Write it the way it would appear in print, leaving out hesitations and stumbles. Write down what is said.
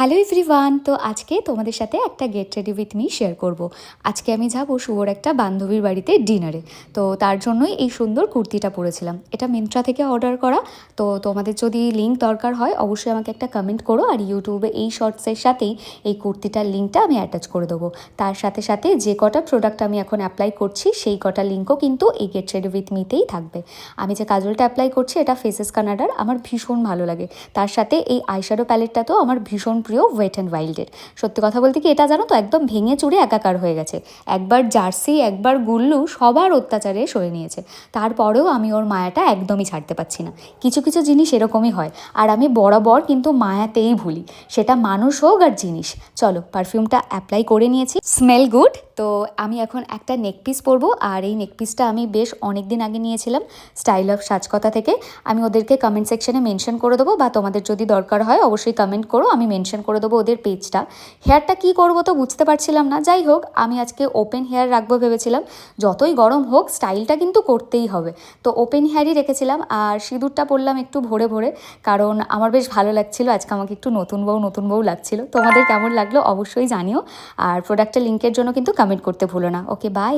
Hello everyone, তো আজকে তোমাদের সাথে একটা get ready with me share করব। আজকে আমি যাব শুভর একটা বান্ধবীর বাড়িতে ডিনারে। তো তার জন্যই এই সুন্দর কুর্তিটা পরেছিলাম। এটা মিন্ত্রা থেকে অর্ডার করা। তো তোমাদের যদি লিঙ্ক দরকার হয় অবশ্যই আমাকে একটা কমেন্ট করো, আর ইউটিউবে এই শর্টসের সাথেই এই কুর্তিটার লিঙ্কটা আমি অ্যাটাচ করে দেবো। তার সাথে সাথে যে কটা প্রোডাক্ট আমি এখন অ্যাপ্লাই করছি সেই কটা লিঙ্কও কিন্তু এই গেট রেডি উইথ মিতেই থাকবে। আমি যে কাজলটা অ্যাপ্লাই করছি এটা ফেসেস কানাডার, আমার ভীষণ ভালো লাগে। তার সাথে এই আইশ্যাডো প্যালেটটা তো আমার ভীষণ প্রিয়, ওয়েট অ্যান্ড ওয়াইল্ডের। সত্যি কথা বলতে কি, এটা জানো তো একদম ভেঙে চুরে একাকার হয়ে গেছে। একবার জার্সি, একবার গুল্লু সবার অত্যাচারে সয়ে নিয়েছে। তারপরেও আমি ওর মায়াটা একদমই ছাড়তে পারছি না। কিছু কিছু জিনিস এরকমই হয়, আর আমি বরাবর কিন্তু মায়াতেই ভুলি, সেটা মানুষ হোক আর জিনিস। চলো, পারফিউমটা অ্যাপ্লাই করে নিয়েছি, স্মেল গুড। তো আমি এখন একটা নেকপিস পরবো, আর এই নেকপিসটা আমি বেশ অনেক দিন আগে নিয়েছিলাম স্টাইল অফ সাজকথা থেকে। আমি ওদেরকে কমেন্ট সেকশনে মেনশন করে দেবো, বা তোমাদের যদি দরকার হয় অবশ্যই কমেন্ট করো, আমি মেনশন করে দেবো ওদের পেজটা। হেয়ারটা কি করব তো বুঝতে পারছিলাম না, যাই হোক আমি আজকে ওপেন হেয়ার রাখবো ভেবেছিলাম। যতই গরম হোক স্টাইলটা কিন্তু করতেই হবে, তো ওপেন হেয়ারই রেখেছিলাম। আর সিঁদুরটা পরলাম একটু ভরে ভরে, কারণ আমার বেশ ভালো লাগছিল আজকে, আমাকে একটু নতুন বউ লাগছিল। তোমাদের কেমন লাগলো অবশ্যই জানিও, আর প্রোডাক্টের লিঙ্কের জন্য কিন্তু কমেন্ট করতে ভুলো না। ওকে, বাই।